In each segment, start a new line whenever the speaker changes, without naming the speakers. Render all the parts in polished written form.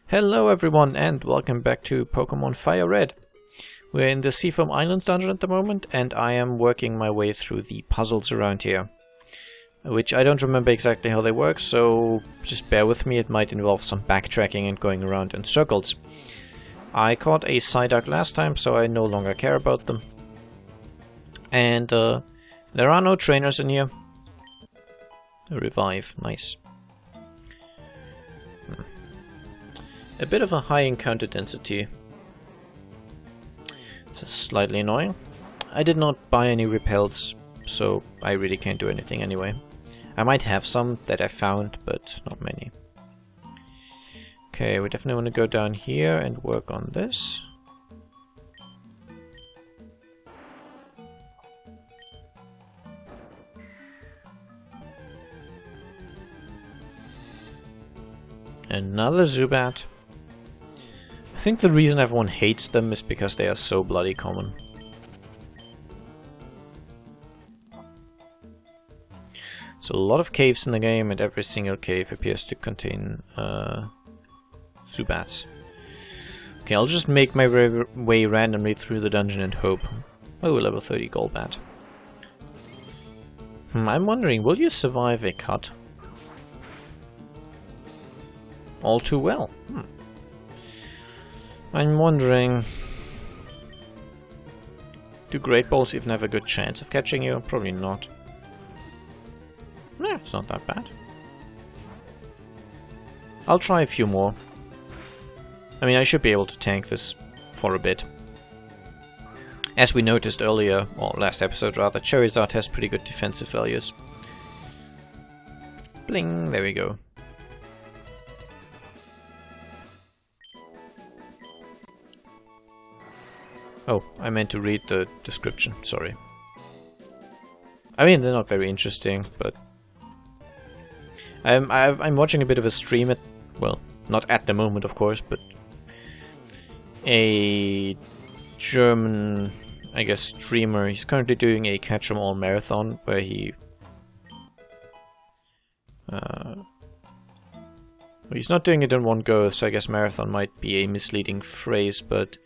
Hello everyone and welcome back to Pokémon FireRed. We're in the Seafoam Islands dungeon at the moment and I am working my way through the puzzles around here. Which I don't remember exactly how they work, so just bear with me, it might involve some backtracking and going around in circles. I caught a Psyduck last time, so I no longer care about them. And there are no trainers in here. Revive, nice. A bit of a high encounter density. It's slightly annoying. I did not buy any repels, so I really can't do anything anyway. I might have some that I found, but not many. Okay, we definitely want to go down here and work on this. Another Zubat. I think the reason everyone hates them is because they are so bloody common. So a lot of caves in the game, and every single cave appears to contain Zubats. Okay, I'll just make my way randomly through the dungeon and hope. Oh, level 30 Golbat. I'm wondering, will you survive a cut? All too well. I'm wondering, do Great Balls even have a good chance of catching you? Probably not. No, it's not that bad. I'll try a few more. I mean, I should be able to tank this for a bit. As we noticed earlier, or last episode rather, Charizard has pretty good defensive values. Bling, there we go. Oh, I meant to read the description, sorry. I mean, they're not very interesting, but... I'm watching a bit of a stream at... well, not at the moment, of course, but... a German, I guess, streamer. He's currently doing a catch-em-all marathon, where he... he's not doing it in one go, so I guess marathon might be a misleading phrase, but...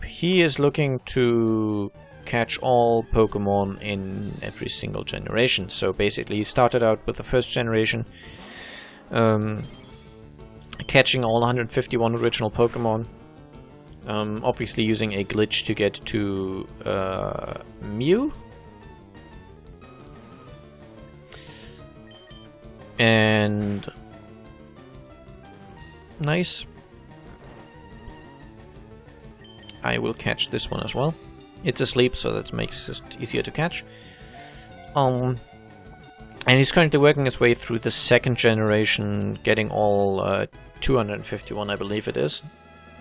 he is looking to catch all Pokemon in every single generation. So basically he started out with the first generation, catching all 151 original Pokemon, obviously using a glitch to get to Mew. And... nice. I will catch this one as well. It's asleep, so that makes it easier to catch. And he's currently working his way through the second generation, getting all 251, I believe it is,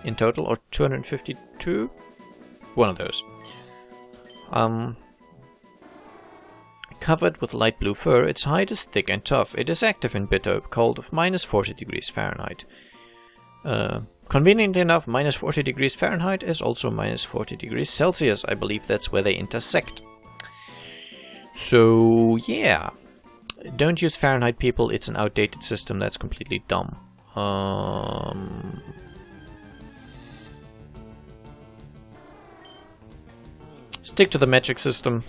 in total, or 252? One of those. Covered with light blue fur, its hide is thick and tough. It is active in bitter cold of minus 40 degrees Fahrenheit. Conveniently enough, minus 40 degrees Fahrenheit is also minus 40 degrees Celsius. I believe that's where they intersect. So, yeah. Don't use Fahrenheit, people. It's an outdated system that's completely dumb. Stick to the metric system.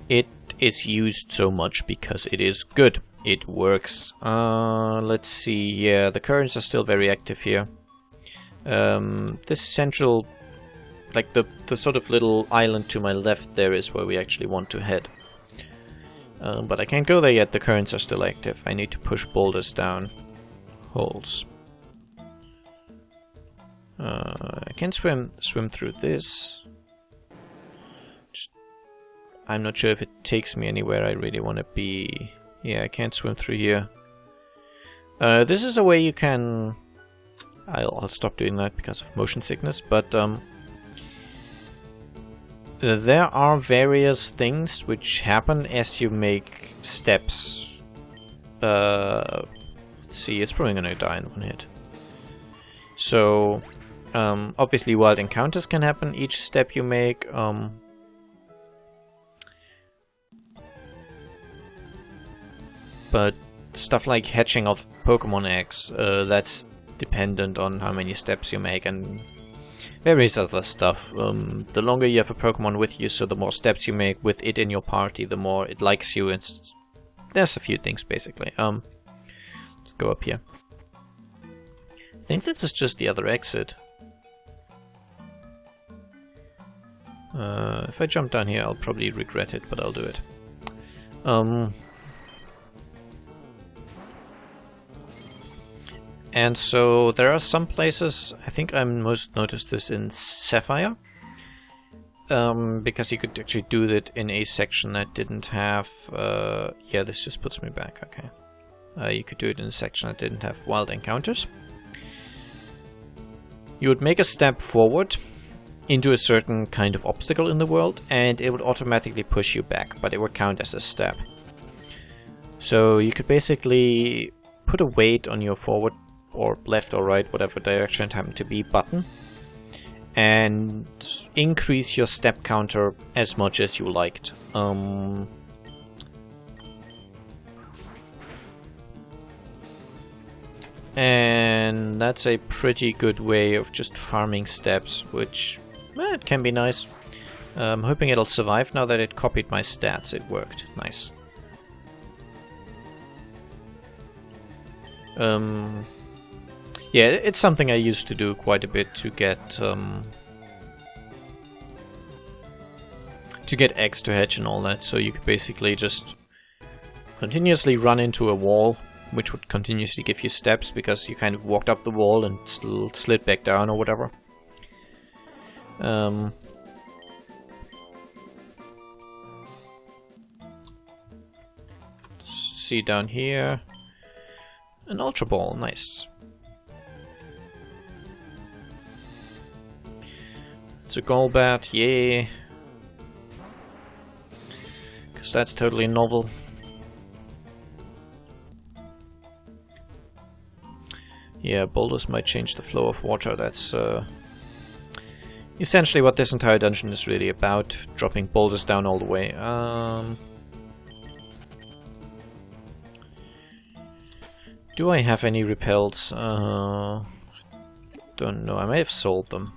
It is used so much because it is good. It works. Let's see, yeah, the currents are still very active here. This central, like the sort of little island to my left there is where we actually want to head. But I can't go there yet, the currents are still active. I need to push boulders down holes. I can swim through this. I'm not sure if it takes me anywhere I really want to be. Yeah, I can't swim through here. This is a way you can... I'll stop doing that because of motion sickness, but there are various things which happen as you make steps. Let's see, it's probably gonna die in one hit. So, obviously wild encounters can happen each step you make. But stuff like hatching of Pokemon eggs, that's dependent on how many steps you make and various other stuff. The longer you have a Pokemon with you, so the more steps you make with it in your party, the more it likes you. And there's a few things basically. Let's go up here. I think this is just the other exit. If I jump down here, I'll probably regret it, but I'll do it. And so there are some places, I think I most noticed this in Sapphire, because you could actually do that in a section that didn't have, yeah, this just puts me back, okay. You could do it in a section that didn't have wild encounters. You would make a step forward into a certain kind of obstacle in the world, and it would automatically push you back, but it would count as a step. So you could basically put a weight on your forward or left or right, whatever direction it happened to be, button, and increase your step counter as much as you liked. And that's a pretty good way of just farming steps, which, well, it can be nice. I'm hoping it'll survive now that it copied my stats. It worked. Nice. Yeah, it's something I used to do quite a bit to get eggs to hatch and all that. So you could basically just continuously run into a wall, which would continuously give you steps because you kind of walked up the wall and slid back down or whatever. See down here, an Ultra Ball, nice. It's a Golbat, yeah. Because that's totally novel. Yeah, boulders might change the flow of water. That's essentially what this entire dungeon is really about. Dropping boulders down all the way. Do I have any repels? Don't know. I may have sold them.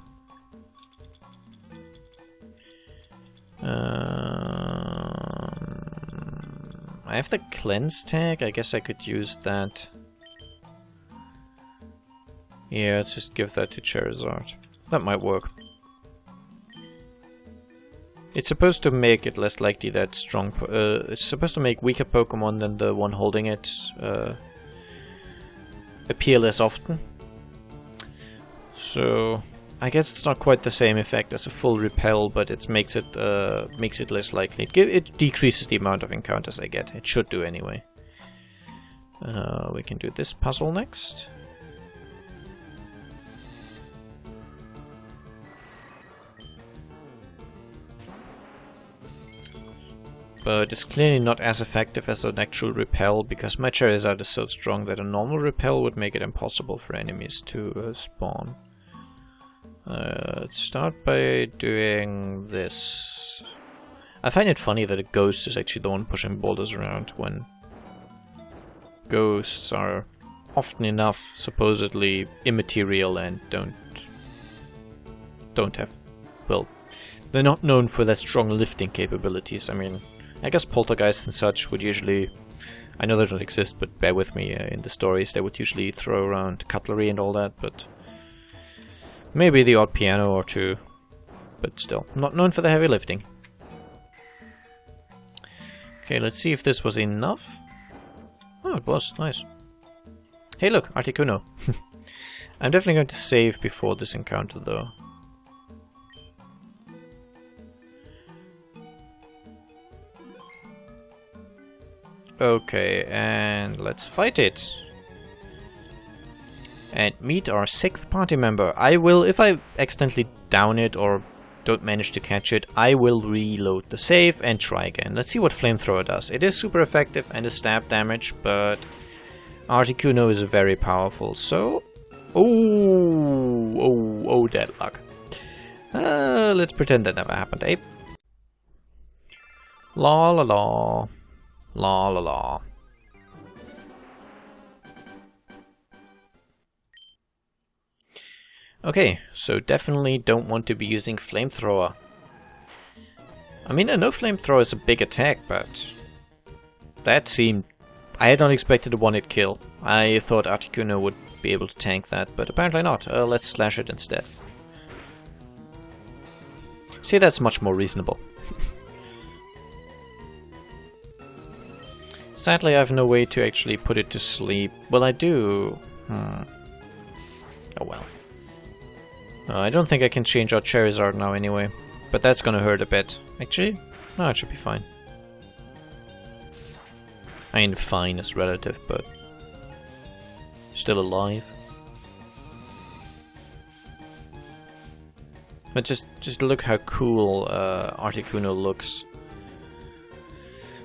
I have the cleanse tag. I guess I could use that. Yeah, let's just give that to Charizard. That might work. It's supposed to make it less likely that strong... it's supposed to make weaker Pokemon than the one holding it appear less often. So I guess it's not quite the same effect as a full repel, but it makes it less likely. It decreases the amount of encounters I get. It should do anyway. We can do this puzzle next. But it's clearly not as effective as an actual repel, because my Charizard is so strong that a normal repel would make it impossible for enemies to spawn. Let's start by doing this. I find it funny that a ghost is actually the one pushing boulders around, when ghosts are often enough supposedly immaterial and don't have, well, they're not known for their strong lifting capabilities. I mean, I guess poltergeists and such would usually, I know they don't exist, but bear with me, in the stories they would usually throw around cutlery and all that, but maybe the odd piano or two, but still, not known for the heavy lifting. Okay, let's see if this was enough. Oh, it was, nice. Hey look, Articuno. I'm definitely going to save before this encounter though. Okay, and let's fight it. And meet our 6th party member. I will, if I accidentally down it or don't manage to catch it, I will reload the save and try again. Let's see what Flamethrower does. It is super effective and is stab damage, but Articuno is very powerful, so... Oh, deadlock. Let's pretend that never happened, eh? La la la. La la la. Okay, so definitely don't want to be using Flamethrower. I mean, I know Flamethrower is a big attack, but that seemed... I had not expected a one-hit kill. I thought Articuno would be able to tank that, but apparently not. Let's slash it instead. See, that's much more reasonable. Sadly, I have no way to actually put it to sleep. Well, I do. Oh well. I don't think I can change out Charizard now anyway. But that's gonna hurt a bit. Actually, no, it should be fine. I mean, fine is relative, but still alive. But just look how cool Articuno looks.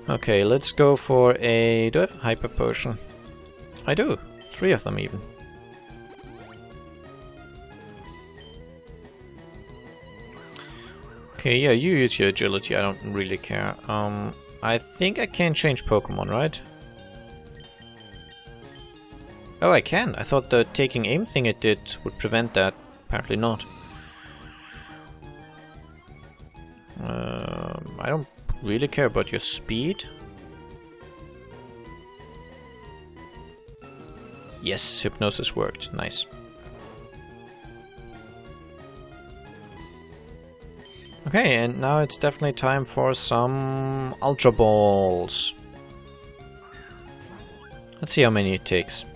Okay, let's go for a... Do I have a Hyper Potion? I do. 3 of them even. Okay, yeah, you use your agility, I don't really care. I think I can change Pokemon, right? Oh, I can. I thought the taking aim thing it did would prevent that. Apparently not. I don't really care about your speed. Yes, Hypnosis worked. Nice. Okay, and now it's definitely time for some Ultra Balls. Let's see how many it takes.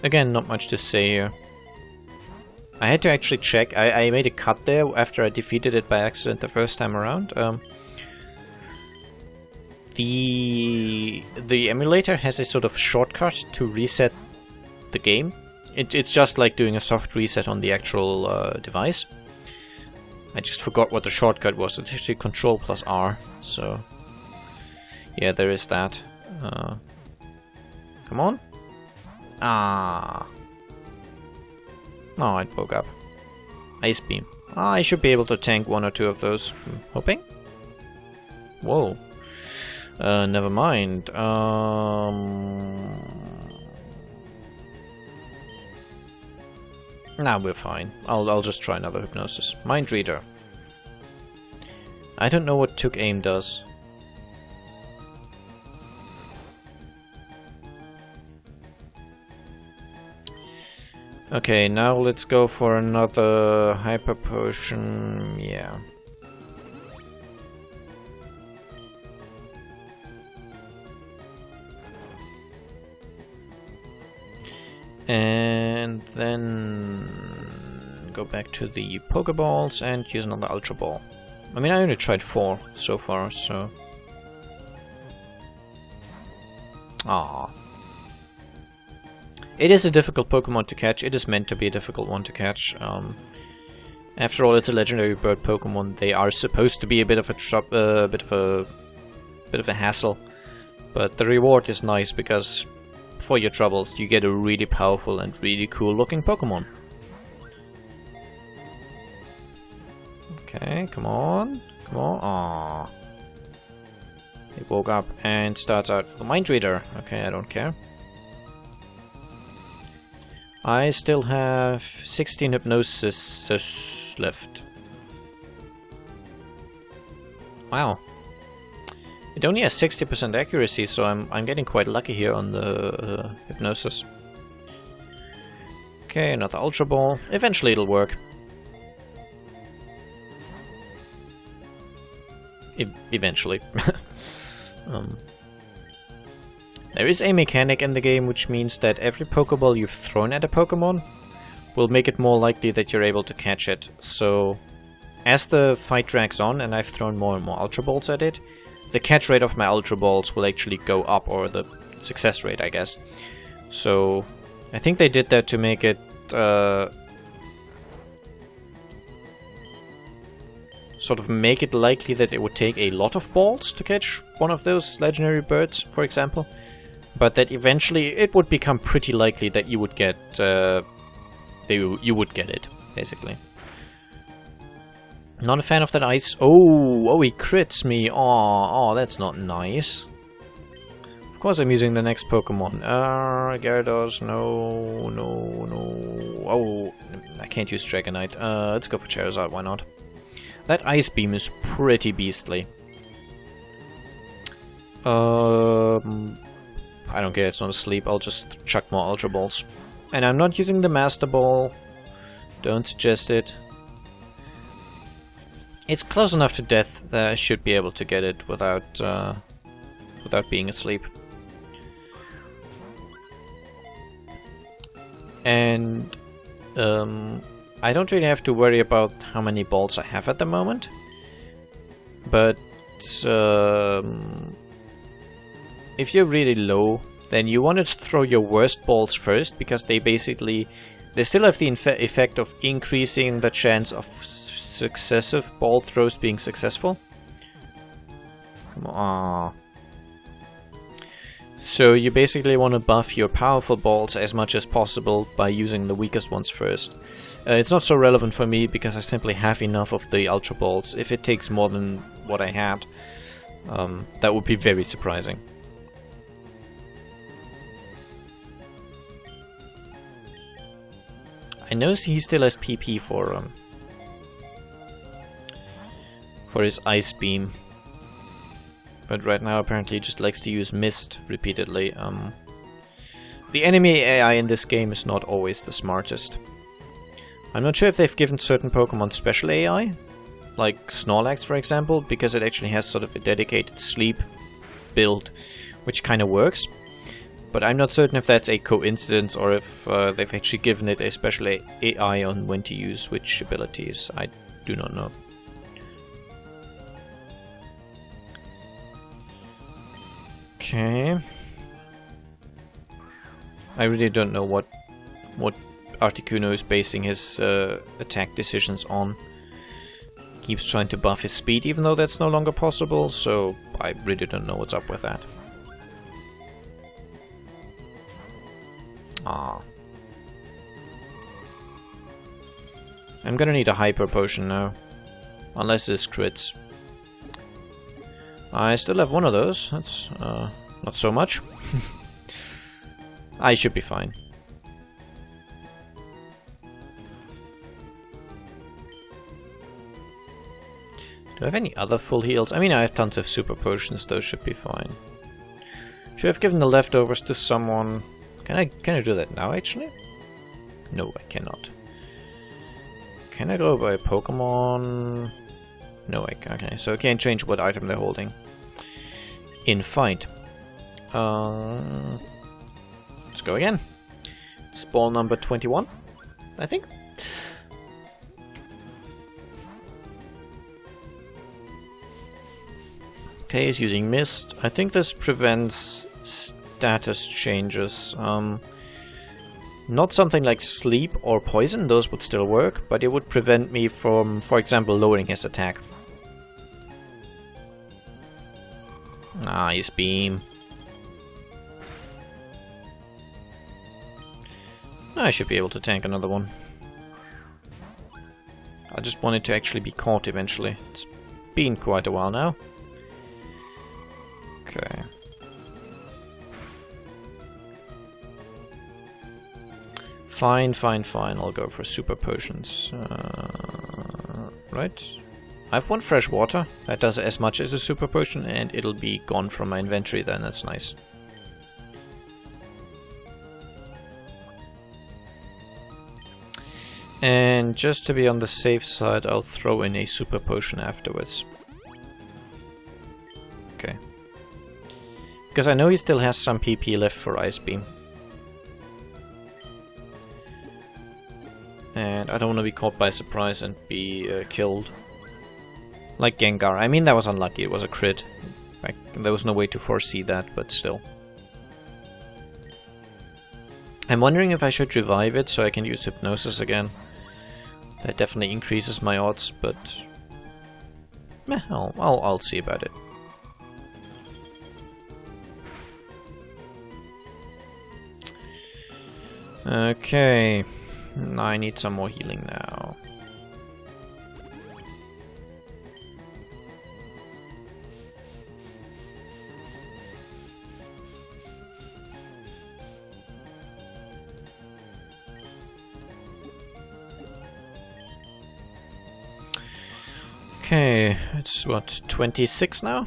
Again, not much to say here. I had to actually check. I made a cut there after I defeated it by accident the first time around. The emulator has a sort of shortcut to reset the game. It's just like doing a soft reset on the actual device. I just forgot what the shortcut was. It's actually Control plus R. So yeah, there is that. Come on. Ah. Oh, it woke up. Ice Beam. Ah, I should be able to tank 1 or 2 of those. Hoping? Whoa. Never mind. Nah, we're fine. I'll just try another Hypnosis. Mind Reader. I don't know what Took Aim does. Okay, now let's go for another Hyper Potion. Yeah. And then go back to the Pokeballs and use another Ultra Ball. I mean, I only tried 4 so far, so... Ah. It is a difficult Pokemon to catch. It is meant to be a difficult one to catch. After all, it's a legendary bird Pokemon. They are supposed to be a bit of a hassle, but the reward is nice because for your troubles, you get a really powerful and really cool looking Pokemon. Okay, come on, come on. Aww. It woke up and starts out the Mind Reader. Okay, I don't care. I still have 16 Hypnosis left. Wow. It only has 60% accuracy, so I'm getting quite lucky here on the Hypnosis. Okay, another Ultra Ball. Eventually it'll work. Eventually. There is a mechanic in the game which means that every Pokeball you've thrown at a Pokemon will make it more likely that you're able to catch it. So, as the fight drags on and I've thrown more and more Ultra Balls at it, the catch rate of my Ultra Balls will actually go up, or the success rate, I guess. So, I think they did that to make it sort of make it likely that it would take a lot of balls to catch one of those legendary birds, for example. But that eventually it would become pretty likely that you would get you would get it, basically. Not a fan of that ice. Oh, he crits me. Oh, that's not nice. Of course I'm using the next Pokemon. Gyarados, no. Oh, I can't use Dragonite. Let's go for Charizard, why not? That Ice Beam is pretty beastly. I don't care, it's not asleep. I'll just chuck more Ultra Balls. And I'm not using the Master Ball. Don't suggest it. It's close enough to death that I should be able to get it without being asleep. And I don't really have to worry about how many balls I have at the moment. But if you're really low, then you want to throw your worst balls first, because they still have the effect of increasing the chance of successive ball throws being successful. Come on. So you basically want to buff your powerful balls as much as possible by using the weakest ones first. It's not so relevant for me because I simply have enough of the Ultra Balls. If it takes more than what I had, that would be very surprising. I know he still has PP for his Ice Beam. But right now apparently he just likes to use Mist repeatedly. The enemy AI in this game is not always the smartest. I'm not sure if they've given certain Pokemon special AI, like Snorlax for example, because it actually has sort of a dedicated sleep build, which kind of works. But I'm not certain if that's a coincidence or if they've actually given it a special AI on when to use which abilities. I do not know. Okay. I really don't know what Articuno is basing his attack decisions on. Keeps trying to buff his speed even though that's no longer possible, so I really don't know what's up with that. Ah. I'm gonna need a Hyper Potion now. Unless this crits. I still have one of those. That's not so much. I should be fine. Do I have any other full heals? I mean, I have tons of super potions. Those should be fine. Should I have given the leftovers to someone? Can I do that now, actually? No, I cannot. Can I go by Pokemon? No, okay, so I can't change what item they're holding in fight. Let's go again. It's ball number 21, I think. Okay, he's using Mist. I think this prevents status changes. Not something like sleep or poison, those would still work, but it would prevent me from, for example, lowering his attack. Nice beam. I should be able to tank another one. I just want it to actually be caught eventually. It's been quite a while now. Okay. Fine. I'll go for super potions. Right. I have one fresh water. That does as much as a super potion, and it'll be gone from my inventory then. That's nice. And just to be on the safe side, I'll throw in a super potion afterwards. Okay. Because I know he still has some PP left for Ice Beam. And I don't want to be caught by surprise and be killed. Like Gengar. I mean, that was unlucky. It was a crit. Like, there was no way to foresee that, but still. I'm wondering if I should revive it so I can use Hypnosis again. That definitely increases my odds, but... I'll see about it. Okay. I need some more healing now. Okay, it's what, 26 now?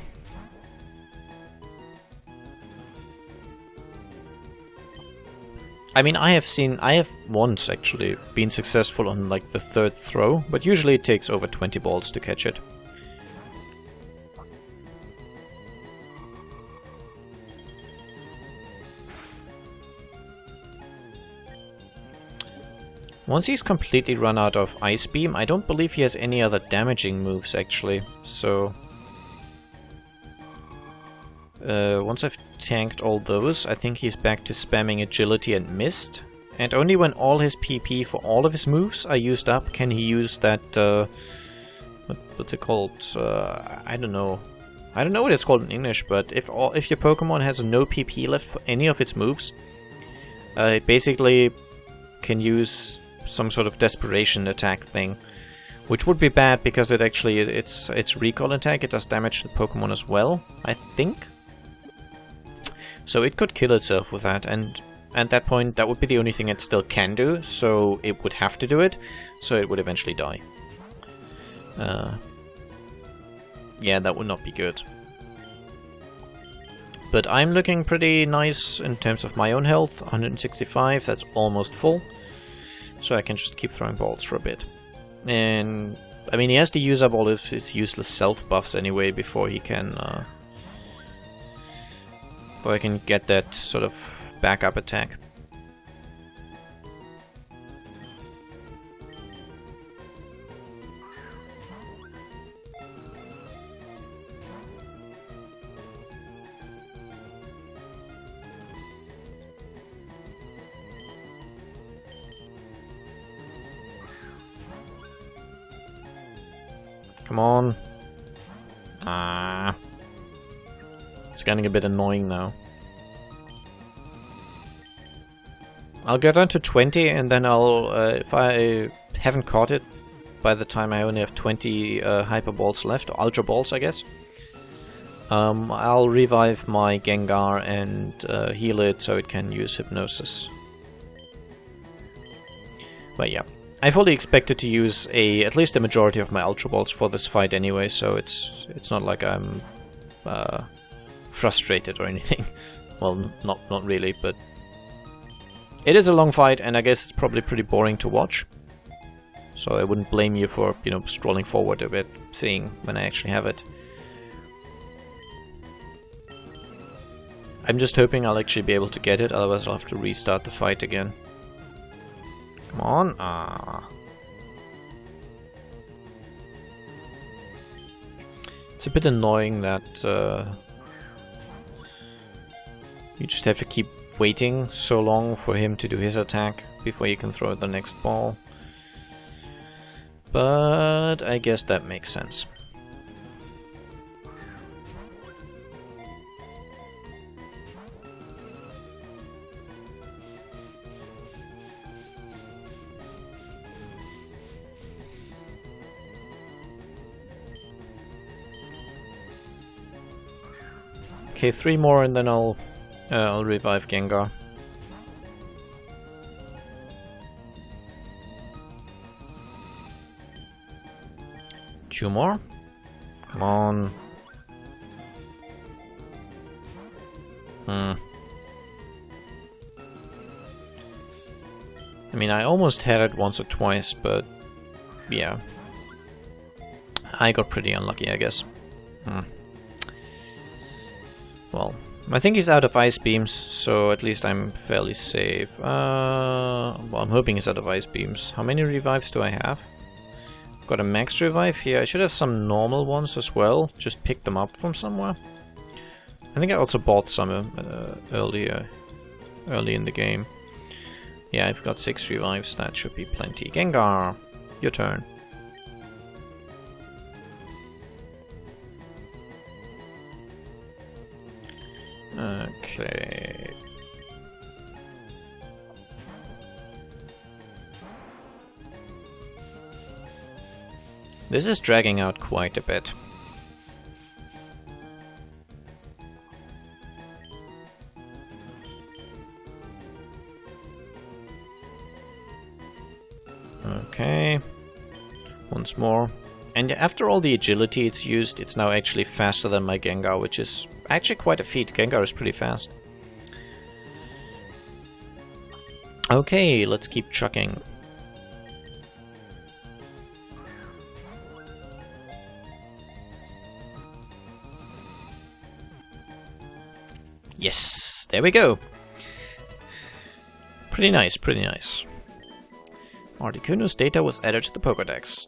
I mean, I have once actually been successful on like the third throw, but usually it takes over 20 balls to catch it. Once he's completely run out of Ice Beam, I don't believe he has any other damaging moves actually, so... once I've tanked all those, I think he's back to spamming Agility and Mist. And only when all his PP for all of his moves are used up can he use that, what's it called? I don't know. I don't know what it's called in English, but if your Pokemon has no PP left for any of its moves, it basically can use some sort of desperation attack thing. Which would be bad because it actually, it's recall attack, it does damage to the Pokemon as well, I think. So it could kill itself with that, and at that point that would be the only thing it still can do, so it would have to do it, so it would eventually die. Yeah, that would not be good. But I'm looking pretty nice in terms of my own health, 165, that's almost full. So I can just keep throwing balls for a bit. And, I mean, he has to use up all of his useless self-buffs anyway before he can... before I can get that sort of backup attack. Come on. Ah. It's getting a bit annoying now. I'll get down to 20 and then I'll, if I haven't caught it by the time I only have 20 Hyper Balls left, or Ultra Balls I guess, I'll revive my Gengar and heal it so it can use Hypnosis. But yeah, I fully expected to use at least a majority of my Ultra Balls for this fight anyway, so it's not like I'm frustrated or anything. Well, not really, but it is a long fight, and I guess it's probably pretty boring to watch. So I wouldn't blame you for, you know, scrolling forward a bit, seeing when I actually have it. I'm just hoping I'll actually be able to get it, otherwise I'll have to restart the fight again. Come on. Ah. It's a bit annoying that you just have to keep waiting so long for him to do his attack before you can throw the next ball. But I guess that makes sense. Okay, 3 more and then I'll revive Gengar. Two more? Come on. I mean, I almost had it once or twice, but yeah. I got pretty unlucky, I guess. Well, I think he's out of Ice Beams, so at least I'm fairly safe. Well, I'm hoping he's out of Ice Beams. How many revives do I have? Got a max revive here. I should have some normal ones as well. Just pick them up from somewhere. I think I also bought some early in the game. Yeah, I've got 6 revives. That should be plenty. Gengar, your turn. Okay. This is dragging out quite a bit. Okay. Once more. And after all the agility it's used, it's now actually faster than my Gengar, which is actually quite a feat. Gengar is pretty fast. Okay, let's keep chucking. Yes, there we go. Pretty nice, pretty nice. Articuno's data was added to the Pokédex.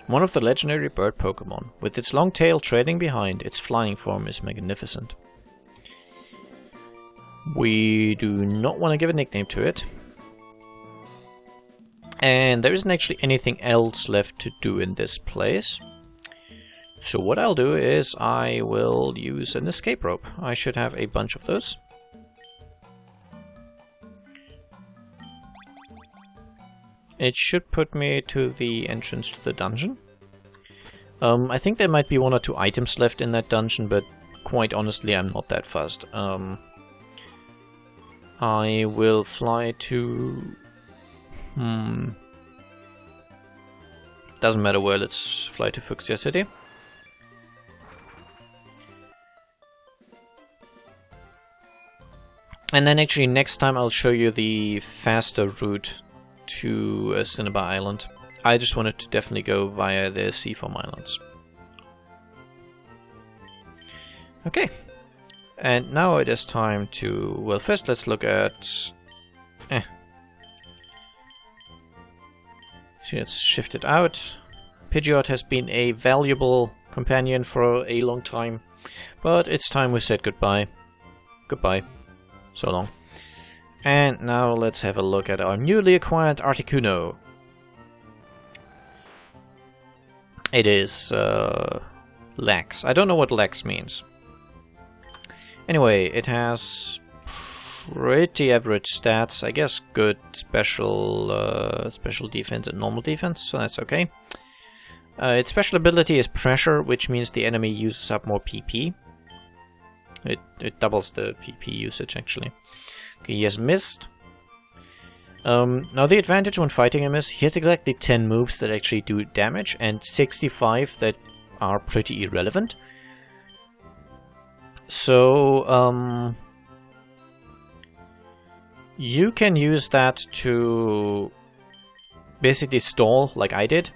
One of the legendary bird Pokémon. With its long tail trailing behind, its flying form is magnificent. We do not want to give a nickname to it. And there isn't actually anything else left to do in this place. So what I'll do is I will use an escape rope. I should have a bunch of those. It should put me to the entrance to the dungeon. I think there might be 1 or 2 items left in that dungeon, but quite honestly I'm not that fussed. I will fly to... Doesn't matter where, let's fly to Fuchsia City. And then actually next time I'll show you the faster route to Cinnabar Island. I just wanted to definitely go via the Seafoam Islands. Okay. And now it is time to... Well, first let's look at... So let's shift it out. Pidgeot has been a valuable companion for a long time. But it's time we said goodbye. Goodbye. So long. And now let's have a look at our newly acquired Articuno. It is Lax. I don't know what Lax means. Anyway, it has pretty average stats. I guess good special defense and normal defense, so that's okay. Its special ability is Pressure, which means the enemy uses up more PP. It doubles the PP usage, actually. Okay, he has Mist. Now the advantage when fighting him is he has exactly 10 moves that actually do damage and 65 that are pretty irrelevant. So, you can use that to basically stall, like I did.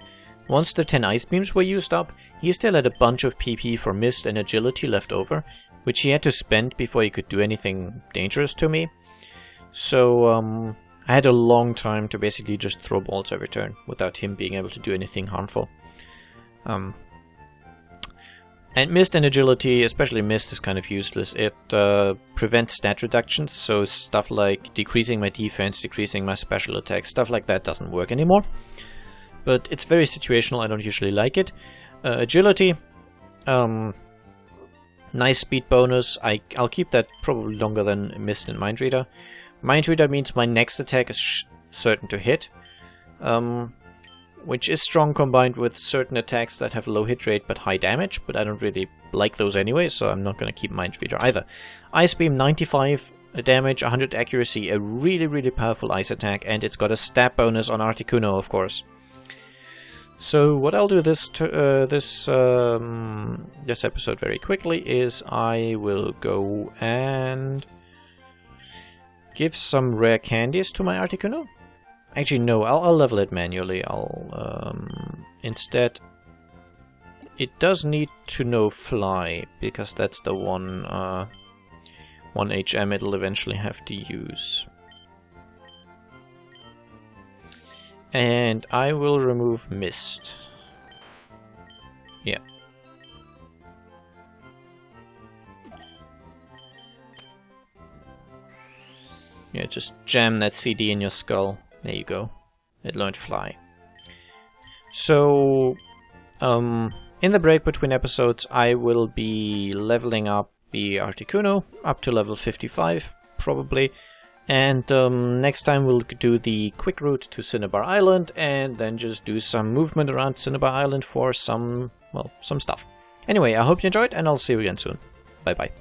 Once the 10 Ice Beams were used up, he still had a bunch of PP for Mist and Agility left over, which he had to spend before he could do anything dangerous to me. So, I had a long time to basically just throw balls every turn without him being able to do anything harmful. And Mist and Agility, especially Mist, is kind of useless. It prevents stat reductions, so stuff like decreasing my defense, decreasing my special attack, stuff like that doesn't work anymore. But it's very situational, I don't usually like it. Agility, nice speed bonus. I'll keep that probably longer than Mist and Mind Reader. Mind Reader means my next attack is certain to hit, which is strong combined with certain attacks that have low hit rate but high damage, but I don't really like those anyway, so I'm not going to keep Mind Reader either. Ice Beam, 95 damage, 100 accuracy, a really, really powerful ice attack, and it's got a stat bonus on Articuno, of course. So what I'll do this episode very quickly is I will go and give some rare candies to my Articuno. Actually, no, I'll level it manually. Instead, it does need to know Fly, because that's the one HM it'll eventually have to use. And I will remove Mist. Yeah. Yeah, just jam that CD in your skull. There you go. It learned Fly. So, in the break between episodes, I will be leveling up the Articuno up to level 55, probably. And next time we'll do the quick route to Cinnabar Island, and then just do some movement around Cinnabar Island for some stuff. Anyway, I hope you enjoyed, and I'll see you again soon. Bye bye.